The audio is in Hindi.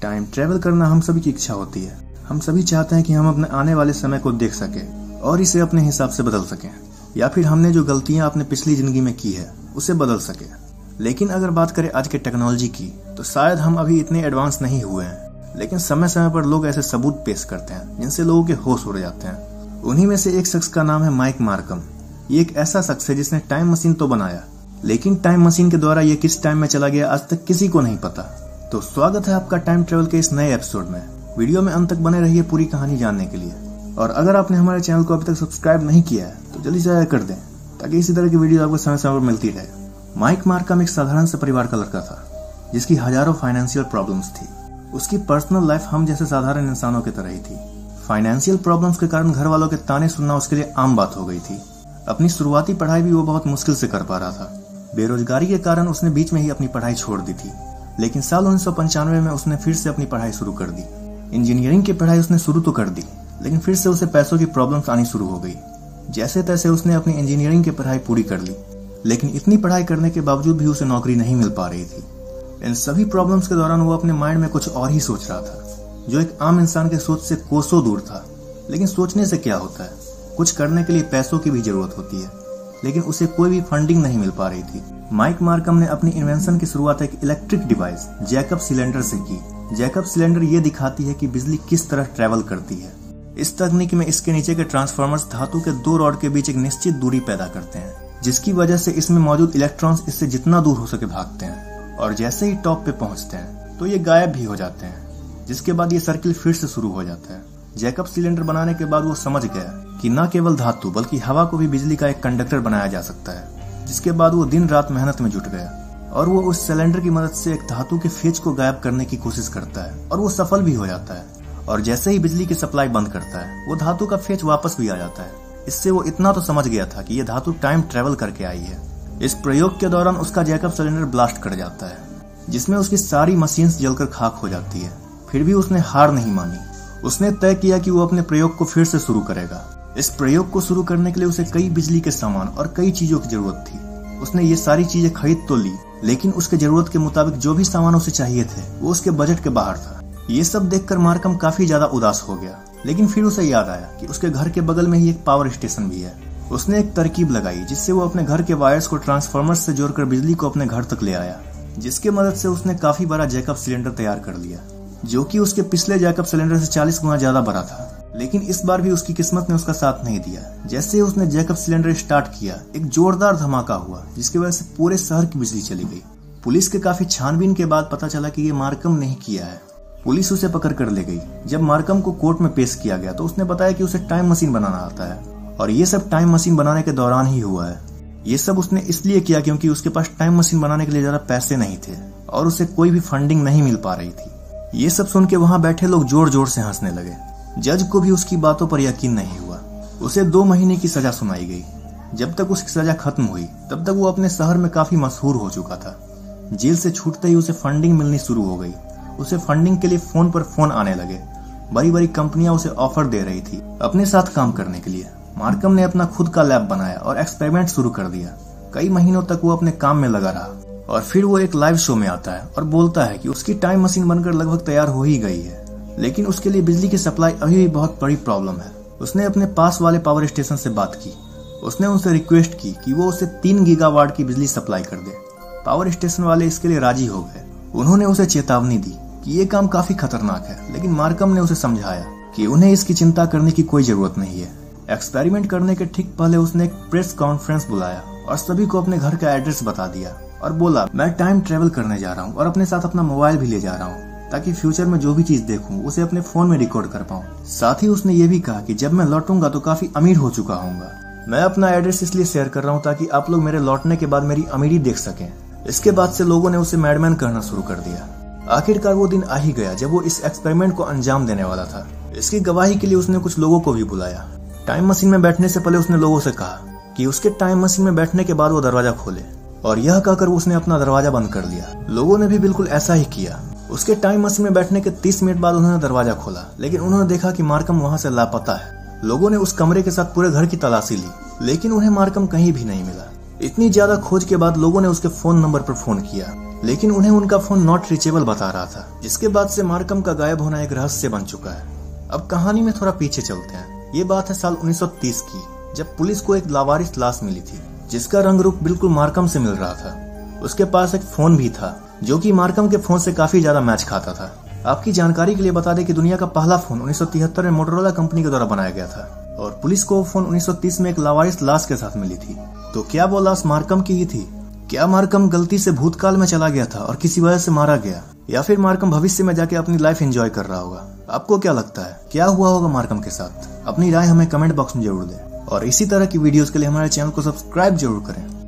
टाइम ट्रेवल करना हम सभी की इच्छा होती है। हम सभी चाहते हैं कि हम अपने आने वाले समय को देख सकें और इसे अपने हिसाब से बदल सकें, या फिर हमने जो गलतियां अपने पिछली जिंदगी में की है उसे बदल सके। लेकिन अगर बात करें आज के टेक्नोलॉजी की, तो शायद हम अभी इतने एडवांस नहीं हुए हैं, लेकिन समय समय पर लोग ऐसे सबूत पेश करते हैं जिनसे लोगों के होश उड़ जाते हैं। उन्हीं में से एक शख्स का नाम है माइक मार्कम। ये एक ऐसा शख्स है जिसने टाइम मशीन तो बनाया, लेकिन टाइम मशीन के द्वारा ये किस टाइम में चला गया आज तक किसी को नहीं पता। तो स्वागत है आपका टाइम ट्रेवल के इस नए एपिसोड में। वीडियो में अंत तक बने रहिए पूरी कहानी जानने के लिए। और अगर आपने हमारे चैनल को अभी तक सब्सक्राइब नहीं किया है तो जल्दी से कर दें, ताकि इसी तरह की वीडियो आपको समय समय पर मिलती रहे। माइक मार्कम एक साधारण से परिवार का लड़का था, जिसकी हजारों फाइनेंशियल प्रॉब्लम्स थी। उसकी पर्सनल लाइफ हम जैसे साधारण इंसानों की तरह ही थी। फाइनेंशियल प्रॉब्लम्स के कारण घर वालों के ताने सुनना उसके लिए आम बात हो गई थी। अपनी शुरुआती पढ़ाई भी वो बहुत मुश्किल से कर पा रहा था। बेरोजगारी के कारण उसने बीच में ही अपनी पढ़ाई छोड़ दी थी, लेकिन साल 1995 में उसने फिर से अपनी पढ़ाई शुरू कर दी। इंजीनियरिंग की पढ़ाई उसने शुरू तो कर दी, लेकिन फिर से उसे पैसों की प्रॉब्लम्स आनी शुरू हो गई। जैसे तैसे उसने अपनी इंजीनियरिंग की पढ़ाई पूरी कर ली, लेकिन इतनी पढ़ाई करने के बावजूद भी उसे नौकरी नहीं मिल पा रही थी। इन सभी प्रॉब्लम्स के दौरान वो अपने माइंड में कुछ और ही सोच रहा था, जो एक आम इंसान के सोच से कोसों दूर था। लेकिन सोचने से क्या होता है, कुछ करने के लिए पैसों की भी जरूरत होती है, लेकिन उसे कोई भी फंडिंग नहीं मिल पा रही थी। माइक मार्कम ने अपनी इन्वेंशन की शुरुआत एक इलेक्ट्रिक डिवाइस जैकब सिलेंडर से की। जैकब सिलेंडर ये दिखाती है कि बिजली किस तरह ट्रेवल करती है। इस तकनीक में इसके नीचे के ट्रांसफार्मर्स धातु के दो रॉड के बीच एक निश्चित दूरी पैदा करते हैं, जिसकी वजह से इसमें मौजूद इलेक्ट्रॉन्स इससे जितना दूर हो सके भागते हैं, और जैसे ही टॉप पे पहुंचते हैं तो ये गायब भी हो जाते हैं, जिसके बाद ये सर्किल फिर से शुरू हो जाता है। जैकब सिलेंडर बनाने के बाद वो समझ गया कि न केवल धातु बल्कि हवा को भी बिजली का एक कंडक्टर बनाया जा सकता है। जिसके बाद वो दिन रात मेहनत में जुट गया और वो उस सिलेंडर की मदद से एक धातु के फेज को गायब करने की कोशिश करता है, और वो सफल भी हो जाता है। और जैसे ही बिजली की सप्लाई बंद करता है, वो धातु का फेज वापस भी आ जाता है। इससे वो इतना तो समझ गया था कि ये धातु टाइम ट्रेवल करके आई है। इस प्रयोग के दौरान उसका जैकब सिलेंडर ब्लास्ट कर जाता है, जिसमें उसकी सारी मशीन्स जलकर खाक हो जाती है। फिर भी उसने हार नहीं मानी। उसने तय किया कि वो अपने प्रयोग को फिर से शुरू करेगा। इस प्रयोग को शुरू करने के लिए उसे कई बिजली के सामान और कई चीजों की जरूरत थी। उसने ये सारी चीजें खरीद तो ली, लेकिन उसके जरूरत के मुताबिक जो भी सामान उसे चाहिए थे वो उसके बजट के बाहर था। ये सब देखकर मार्कम काफी ज्यादा उदास हो गया, लेकिन फिर उसे याद आया कि उसके घर के बगल में ही एक पावर स्टेशन भी है। उसने एक तरकीब लगाई जिससे वो अपने घर के वायर्स को ट्रांसफार्मर्स से जोड़कर बिजली को अपने घर तक ले आया, जिसके मदद से उसने काफी बड़ा जैकब सिलेंडर तैयार कर लिया, जो कि उसके पिछले जैकब सिलेंडर से 40 गुना ज्यादा बड़ा था। लेकिन इस बार भी उसकी किस्मत ने उसका साथ नहीं दिया। जैसे ही उसने जैकब सिलेंडर स्टार्ट किया, एक जोरदार धमाका हुआ, जिसकी वजह से पूरे शहर की बिजली चली गई। पुलिस के काफी छानबीन के बाद पता चला कि ये मार्कम ने ही किया है। पुलिस उसे पकड़ कर ले गई। जब मार्कम को कोर्ट में पेश किया गया तो उसने बताया कि उसे टाइम मशीन बनाना आता है, और ये सब टाइम मशीन बनाने के दौरान ही हुआ है। ये सब उसने इसलिए किया क्योंकि उसके पास टाइम मशीन बनाने के लिए ज्यादा पैसे नहीं थे और उसे कोई भी फंडिंग नहीं मिल पा रही थी। ये सब सुन के वहां बैठे लोग जोर जोर से हंसने लगे। जज को भी उसकी बातों पर यकीन नहीं हुआ। उसे 2 महीने की सजा सुनाई गई। जब तक उसकी सजा खत्म हुई तब तक वो अपने शहर में काफी मशहूर हो चुका था। जेल से छूटते ही उसे फंडिंग मिलनी शुरू हो गई। उसे फंडिंग के लिए फोन पर फोन आने लगे। बड़ी बड़ी कंपनियां उसे ऑफर दे रही थी अपने साथ काम करने के लिए। मार्कम ने अपना खुद का लैब बनाया और एक्सपेरिमेंट शुरू कर दिया। कई महीनों तक वो अपने काम में लगा रहा, और फिर वो एक लाइव शो में आता है और बोलता है कि उसकी टाइम मशीन बनकर लगभग तैयार हो ही गई है, लेकिन उसके लिए बिजली की सप्लाई अभी भी बहुत बड़ी प्रॉब्लम है। उसने अपने पास वाले पावर स्टेशन से बात की। उसने उनसे रिक्वेस्ट की कि वो उसे 3 गीगावाट की बिजली सप्लाई कर दे। पावर स्टेशन वाले इसके लिए राजी हो गए। उन्होंने उसे चेतावनी दी कि ये काम काफी खतरनाक है, लेकिन मार्कम ने उसे समझाया कि उन्हें इसकी चिंता करने की कोई जरूरत नहीं है। एक्सपेरिमेंट करने के ठीक पहले उसने एक प्रेस कॉन्फ्रेंस बुलाया और सभी को अपने घर का एड्रेस बता दिया और बोला, मैं टाइम ट्रेवल करने जा रहा हूँ और अपने साथ अपना मोबाइल भी ले जा रहा हूँ, ताकि फ्यूचर में जो भी चीज देखूं उसे अपने फोन में रिकॉर्ड कर पाऊं। साथ ही उसने ये भी कहा कि जब मैं लौटूंगा तो काफी अमीर हो चुका हूँगा। मैं अपना एड्रेस इसलिए शेयर कर रहा हूँ ताकि आप लोग मेरे लौटने के बाद मेरी अमीरी देख सकें। इसके बाद से लोगों ने उसे मैडमैन कहना शुरू कर दिया। आखिरकार वो दिन आ ही गया जब वो इस एक्सपेरिमेंट को अंजाम देने वाला था। इसकी गवाही के लिए उसने कुछ लोगों को भी बुलाया। टाइम मशीन में बैठने से पहले उसने लोगों से कहा कि उसके टाइम मशीन में बैठने के बाद वो दरवाजा खोले, और यह कहकर उसने अपना दरवाजा बंद कर लिया। लोगों ने भी बिल्कुल ऐसा ही किया। उसके टाइम मशीन में बैठने के 30 मिनट बाद उन्होंने दरवाजा खोला, लेकिन उन्होंने देखा कि मार्कम वहां से लापता है। लोगों ने उस कमरे के साथ पूरे घर की तलाशी ली, लेकिन उन्हें मार्कम कहीं भी नहीं मिला। इतनी ज्यादा खोज के बाद लोगों ने उसके फोन नंबर पर फोन किया, लेकिन उन्हें उनका फोन नॉट रीचेबल बता रहा था। जिसके बाद से मार्कम का गायब होना एक रहस्य बन चुका है। अब कहानी में थोड़ा पीछे चलते हैं। ये बात है साल 1930 की, जब पुलिस को एक लावारिस लाश मिली थी जिसका रंग रूप बिल्कुल मार्कम से मिल रहा था। उसके पास एक फोन भी था जो कि मार्कम के फोन से काफी ज्यादा मैच खाता था। आपकी जानकारी के लिए बता दें कि दुनिया का पहला फोन 1973 में मोटोरोला कंपनी के द्वारा बनाया गया था और पुलिस को वो फोन 1930 में एक लावारिस लाश के साथ मिली थी। तो क्या वो लाश मार्कम की ही थी? क्या मार्कम गलती से भूतकाल में चला गया था और किसी वजह से मारा गया, या फिर मार्कम भविष्य में जाके अपनी लाइफ एंजॉय कर रहा होगा? आपको क्या लगता है, क्या हुआ होगा मार्कम के साथ? अपनी राय हमें कमेंट बॉक्स में जरूर दें और इसी तरह की वीडियोस के लिए हमारे चैनल को सब्सक्राइब जरूर करें।